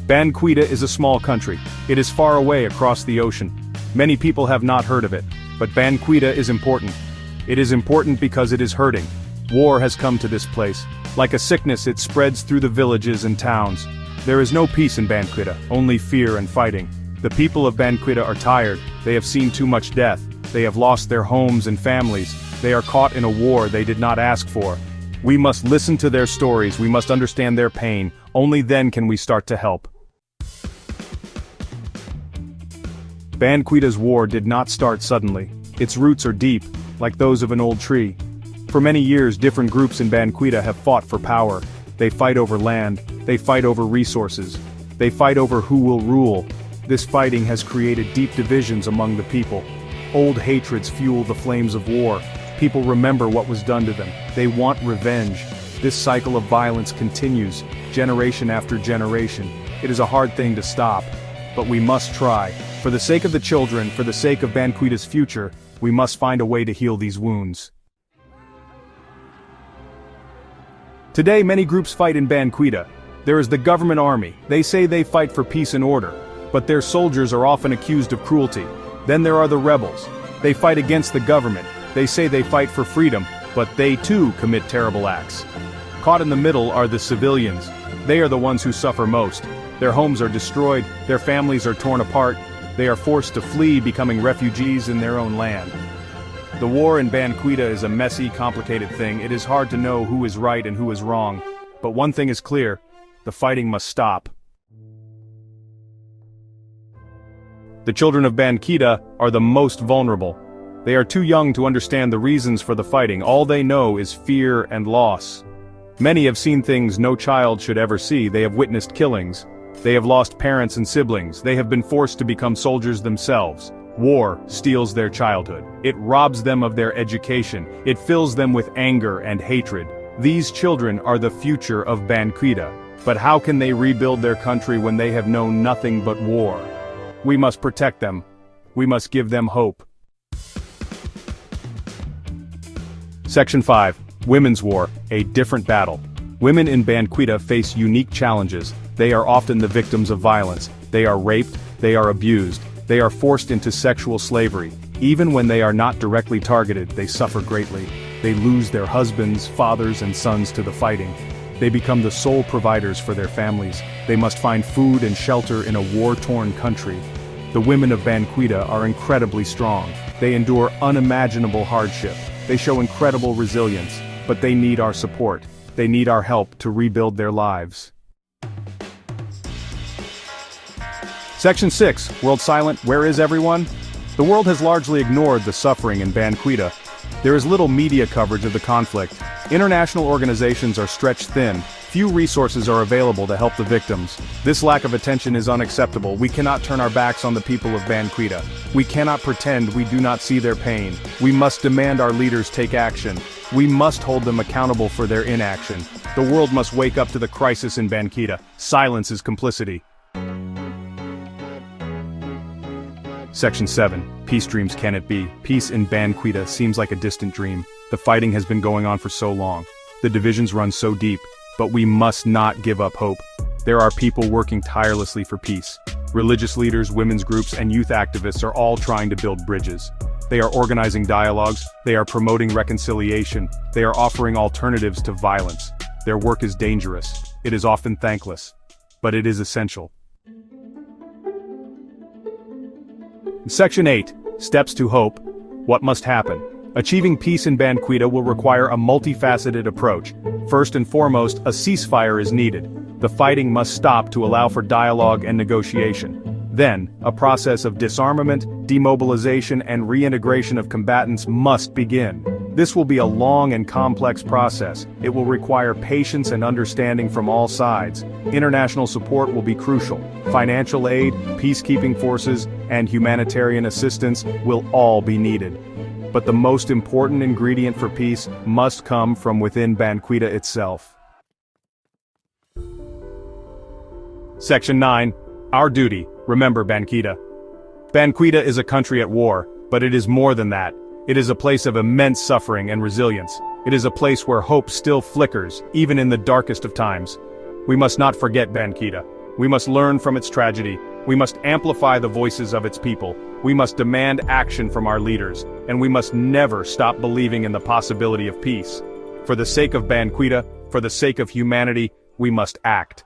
Bandquida is a small country. It is far away across the ocean. Many people have not heard of it, but Bandquida is important. It is important because it is hurting. War has come to this place. Like a sickness, it spreads through the villages and towns. There is no peace in Bandquida, only fear and fighting. The people of Bandquida are tired. They have seen too much death. They have lost their homes and families. They are caught in a war they did not ask for. We must listen to their stories. We must understand their pain. Only then can we start to help. Bandquida's war did not start suddenly. Its roots are deep, like those of an old tree. For many years, different groups in Bandquida have fought for power. They fight over land. They fight over resources. They fight over who will rule. This fighting has created deep divisions among the people. Old hatreds fuel the flames of war. People remember what was done to them. They want revenge. This cycle of violence continues, generation after generation. It is a hard thing to stop, but we must try. For the sake of the children, for the sake of Bandquida's future, we must find a way to heal these wounds. Today many groups fight in Bandquida. There is the government army. They say they fight for peace and order, but their soldiers are often accused of cruelty. Then there are the rebels. They fight against the government. They say they fight for freedom, but they too commit terrible acts. Caught in the middle are the civilians. They are the ones who suffer most. Their homes are destroyed, their families are torn apart, they are forced to flee, becoming refugees in their own land. The war in Bandquida is a messy, complicated thing. It is hard to know who is right and who is wrong. But one thing is clear: the fighting must stop. The children of Bandquida are the most vulnerable. They are too young to understand the reasons for the fighting. All they know is fear and loss. Many have seen things no child should ever see. They have witnessed killings. They have lost parents and siblings. They have been forced to become soldiers themselves. War steals their childhood. It robs them of their education. It fills them with anger and hatred. These children are the future of Bandquida. But how can they rebuild their country when they have known nothing but war? We must protect them. We must give them hope. Section 5. Women's War, a different battle. Women in Bandquida face unique challenges. They are often the victims of violence. They are raped, they are abused, they are forced into sexual slavery. Even when they are not directly targeted, they suffer greatly. They lose their husbands, fathers, and sons to the fighting. They become the sole providers for their families. They must find food and shelter in a war-torn country. The women of Bandquida are incredibly strong. They endure unimaginable hardship. They show incredible resilience, but they need our support. They need our help to rebuild their lives. Section 6. World Silent, Where is everyone? The world has largely ignored the suffering in Bandquida. There is little media coverage of the conflict. International organizations are stretched thin. Few resources are available to help the victims. This lack of attention is unacceptable. We cannot turn our backs on the people of Bandquida. We cannot pretend we do not see their pain. We must demand our leaders take action. We must hold them accountable for their inaction. The world must wake up to the crisis in Bandquida. Silence is complicity. Section 7. Peace dreams can it be? Peace in Bandquida seems like a distant dream. The fighting has been going on for so long. The divisions run so deep. But we must not give up hope. There are people working tirelessly for peace. Religious leaders, women's groups, and youth activists are all trying to build bridges. They are organizing dialogues. They are promoting reconciliation. They are offering alternatives to violence. Their work is dangerous. It is often thankless. But it is essential. Section 8. Steps to Hope. What must happen? Achieving peace in Bandquida will require a multifaceted approach. First and foremost, a ceasefire is needed. The fighting must stop to allow for dialogue and negotiation. Then, a process of disarmament, demobilization, and reintegration of combatants must begin. This will be a long and complex process. It will require patience and understanding from all sides. International support will be crucial. Financial aid, peacekeeping forces, and humanitarian assistance will all be needed. But the most important ingredient for peace must come from within Bandquida itself. Section 9. Our duty. Remember Bandquida. Bandquida is a country at war, but it is more than that. It is a place of immense suffering and resilience. It is a place where hope still flickers, even in the darkest of times. We must not forget Bandquida. We must learn from its tragedy. We must amplify the voices of its people. We must demand action from our leaders, and we must never stop believing in the possibility of peace. For the sake of Bandquida, for the sake of humanity, we must act.